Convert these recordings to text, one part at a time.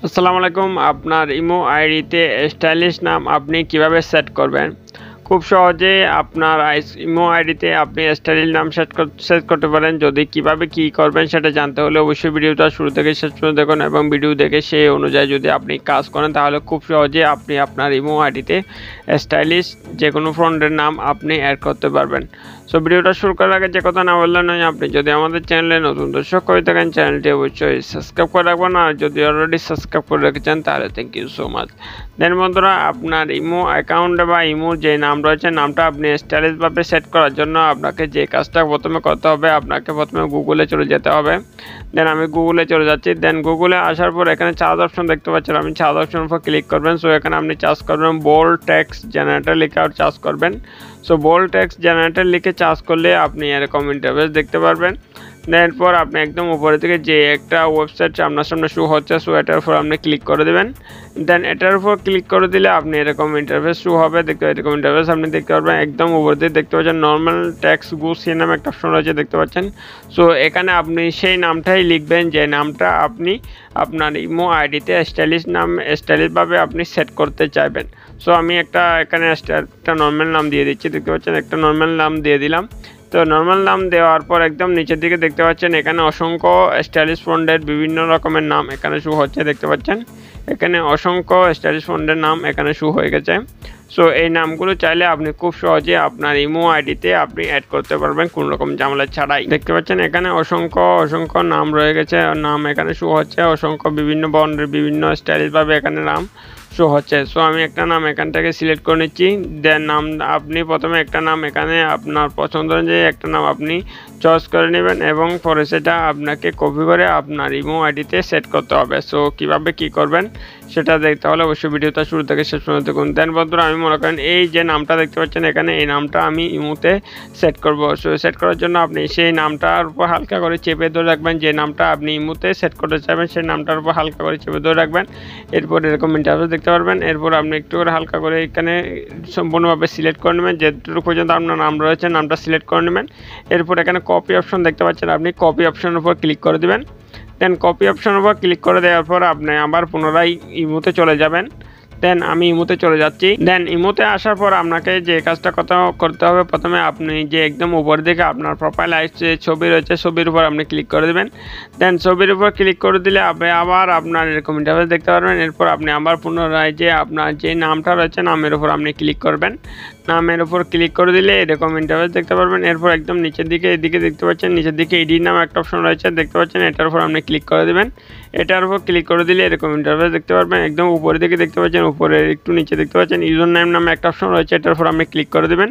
আসসালামু আলাইকুম। আপনার ইমো আইডিতে স্টাইলিশ নাম আপনি কিভাবে সেট করবেন? খুব সহজে আপনার ইমো আইডিতে আপনি স্টাইলিশ নাম সেট করতে পারেন। যদি কিভাবে কি করবেন সেটা জানতে হলে অবশ্যই ভিডিওটা শুরু থেকে শেষ পর্যন্ত দেখুন এবং ভিডিও দেখে সেই অনুযায়ী যদি আপনি কাজ করেন তাহলে খুব সহজে আপনি আপনার ইমো আইডিতে স্টাইলিশ যে কোনো ফন্টের নাম আপনি অ্যাড করতে পারবেন। সো ভিডিওটা শুরু করার আগে যে কথা না বললেন নয়, আপনি যদি আমাদের চ্যানেলে নতুন দর্শক হয়ে থাকেন চ্যানেলটি অবশ্যই সাবস্ক্রাইব করে রাখবেন, আর যদি অলরেডি সাবস্ক্রাইব করে রেখেছেন তাহলে থ্যাংক ইউ সো মাচ। দেন বন্ধুরা, আপনার ইমো অ্যাকাউন্টে বা ইমোর যে নাম রয়েছে নামটা আপনি স্টাইলিশভাবে সেট করার জন্য আপনাকে যে কাজটা প্রথমে করতে হবে, আপনাকে প্রথমে গুগলে চলে যেতে হবে। দেন আমি গুগলে চলে যাচ্ছি। দেন গুগলে আসার পর এখানে সার্চ অপশন দেখতে পাচ্ছেন, আপনি সার্চ অপশন উপর ক্লিক করবেন। সো এখানে আপনি সার্চ করবেন বোল্ড টেক্সট জেনারেটর লিখে আর সার্চ করবেন। সো বোল্ড টেক্সট জেনারেটর লিখে সার্চ করলে আপনি এরকম ইন্টারফেস দেখতে পারবেন। এরপর আপনি একদম উপরে থেকে যে একটা ওয়েবসাইট আপনার সামনে শো হচ্ছে, সো এটার উপর আপনি ক্লিক করে দেবেন। দেন এটার উপর ক্লিক করে দিলে আপনি এরকম ইন্টারফেস শো হবে। দেখতে এরকম ইন্টারফেস আপনি দেখতে পারবেন। একদম উপর দিয়ে দেখতে পাচ্ছেন নর্মাল টেক্সট গুছিয়ে নামে একটা অপশন রয়েছে, দেখতে পাচ্ছেন। সো এখানে আপনি সেই নামটাই লিখবেন যে নামটা আপনি আপনার ইমো আইডিতে স্টাইলিশভাবে আপনি সেট করতে চাইবেন। সো আমি এখানে একটা নর্মাল নাম দিয়ে দিচ্ছি, দেখতে পাচ্ছেন একটা নর্মাল নাম দিয়ে দিলাম। তো নর্মাল নাম দেওয়ার পর একদম নিচের দিকে দেখতে পাচ্ছেন এখানে অসংখ্য স্টাইলিশ ফন্টের বিভিন্ন রকমের নাম এখানে শো হচ্ছে, দেখতে পাচ্ছেন এখানে অসংখ্য স্টাইলিশ ফন্টের নাম এখানে শো হয়ে গেছে। সো এই নামগুলো চাইলে আপনি খুব সহজে আপনার ইমো আইডিতে আপনি অ্যাড করতে পারবেন কোনো রকম ঝামেলা ছাড়াই। দেখতে পাচ্ছেন এখানে অসংখ্য নাম রয়ে গেছে, নাম এখানে শো হচ্ছে অসংখ্য বিভিন্ন বন্ডের বিভিন্ন স্টাইলিশভাবে এখানে নাম শো হচ্ছে। সো আমি একটা নাম এখান থেকে সিলেক্ট করে নিচ্ছি। দেন নাম আপনি প্রথমে একটা নাম এখানে আপনার পছন্দ অনুযায়ী একটা নাম আপনি চয়েস করে নেবেন এবং পরে সেটা আপনাকে কপি করে আপনার ইমো আইডিতে সেট করতে হবে। সো কীভাবে কী করবেন সেটা দেখতে হলে অবশ্যই ভিডিওটা শুরু থেকে শেষ পর্যন্ত দেখুন। দেন বন্ধুরা, আমি মনে করেন এই যে নামটা দেখতে পাচ্ছেন এখানে, এই নামটা আমি ইমোতে সেট করব। সো সেট করার জন্য আপনি সেই নামটার উপর হালকা করে চেপে ধরে রাখবেন। যে নামটা আপনি ইমোতে সেট করতে চাইবেন সেই নামটার উপর হালকা করে চেপে ধরে রাখবেন। এরপর এরকম ইন্টারফেস দেখতে পারবেন। এরপর আপনি একটু করে হালকা করে এখানে সম্পূর্ণভাবে সিলেক্ট করে নেবেন, যেটুকু পর্যন্ত আপনার নাম রয়েছে নামটা সিলেক্ট করে নেবেন। এরপর এখানে কপি অপশন দেখতে পাচ্ছেন, আপনি কপি অপশনের উপর ক্লিক করে দেবেন। দেন কপি অপশনের উপর ক্লিক করে দেওয়ার পর আপনি আবার পুনরায় ইমোতে চলে যাবেন। দেন আমি ইমোতে চলে যাচ্ছি। দেন ইমোতে আসার পর আপনাকে যে কাজটা করতে হবে, প্রথমে আপনি যে একদম উপর দিকে আপনার প্রোফাইল যে ছবি রয়েছে ছবির উপর আপনি ক্লিক করে দেবেন। দেন ছবির উপর ক্লিক করে দিলে আপনি আবার আপনার এরকম ইন্টারফেস দেখতে পারবেন। এরপর আপনি আবার পুনরায় যে আপনার যে নামটা রয়েছে নামের উপর আপনি ক্লিক করবেন। নামের উপর ক্লিক করে দিলে এরকম ইন্টারফেস দেখতে পারবেন। এরপর একদম নিচের দিকে এদিকে দেখতে পাচ্ছেন, নিচের দিকে এডিট নামে একটা অপশন রয়েছে, দেখতে পাচ্ছেন এটার উপর আপনি ক্লিক করে দেবেন। এটার উপর ক্লিক করে দিলে এরকম ইন্টারফেস দেখতে পারবেন। একদম উপরের দিকে দেখতে পাচ্ছেন, উপরে একটু নিচে দেখতে পাচ্ছেন ইউজার নেম নামে একটা অপশন রয়েছে, এটার উপর আপনি ক্লিক করে দেবেন।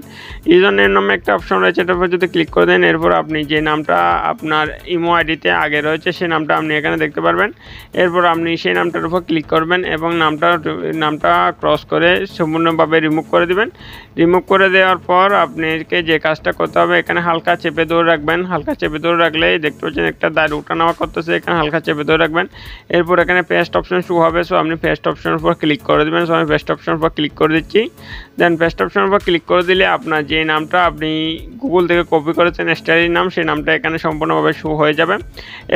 ইউজার নেম নামে একটা অপশন রয়েছে, এটার উপর যদি ক্লিক করে দেন এরপর আপনি যে নামটা আপনার ইমো আইডিতে আগে রয়েছে সেই নামটা আপনি এখানে দেখতে পারবেন। এরপর আপনি সেই নামটার উপর ক্লিক করবেন এবং নামটা ক্রস করে সম্পূর্ণভাবে রিমুভ করে দেবেন। রিমুভ করে দেওয়ার পর আপনাকে যে কাজটা করতে হবে, এখানে হালকা চেপে ধরে রাখবেন। হালকা চেপে ধরে রাখলে দেখতে পাচ্ছেন একটা দাঁড় ওঠানামা করতেছে, এখানে হালকা চেপে ধরে রাখবেন। এরপর এখানে পেস্ট অপশন শো হবে। সো আপনি পেস্ট অপশনের উপর ক্লিক করে দেবেন। সো আমি পেস্ট অপশনের উপর ক্লিক করে দিচ্ছি। দেন পেস্ট অপশনের উপর ক্লিক করে দিলে আপনার যে নামটা আপনি গুগল থেকে কপি করেছেন স্টাইলিশ নাম, সেই নামটা এখানে সম্পূর্ণভাবে শো হয়ে যাবে।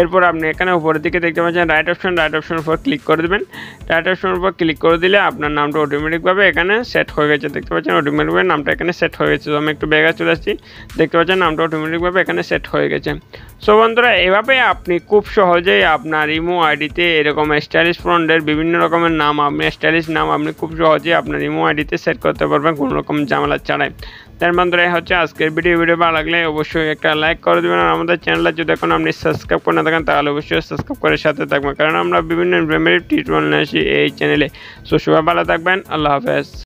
এরপর আপনি এখানে উপরের দিকে দেখতে পাচ্ছেন রাইট অপশনের উপর ক্লিক করে দেবেন। রাইট অপশনের উপর ক্লিক করে দিলে আপনার নামটা অটোমেটিকভাবে এখানে সেট হয়ে গেছে, দেখতে পাচ্ছেন অটোমেটিকভাবে নামটা এখানে সেট হয়ে গেছে। তো আমি একটু ব্যাগে চলে আসছি, দেখতে পাচ্ছেন নামটা অটোমেটিকভাবে এখানে সেট হয়ে গেছে। সো বন্ধুরা, এভাবে আপনি খুব সহজেই আপনার ইমো আইডিতে এরকম স্টাইলিশ ফন্টের বিভিন্ন রকমের নাম স্টাইলিশ নাম আপনি খুব সহজেই আপনার ইমো আইডিতে সেট করতে পারবেন কোনো রকম ঝামেলা ছাড়াই। তার বন্ধুরা, এই হচ্ছে আজকের ভিডিও ভালো লাগলে অবশ্যই একটা লাইক করে দেবেন, আর আমাদের চ্যানেলটা যদি এখন আপনি সাবস্ক্রাইব করে না থাকেন তাহলে অবশ্যই সাবস্ক্রাইব করে সাথে থাকবেন, কারণ আমরা বিভিন্ন ইনফরমেটিভ টিউটোরিয়াল নিয়ে আসি এই চ্যানেলে। সো সবাই ভালো থাকবেন, আল্লাহ হাফেজ।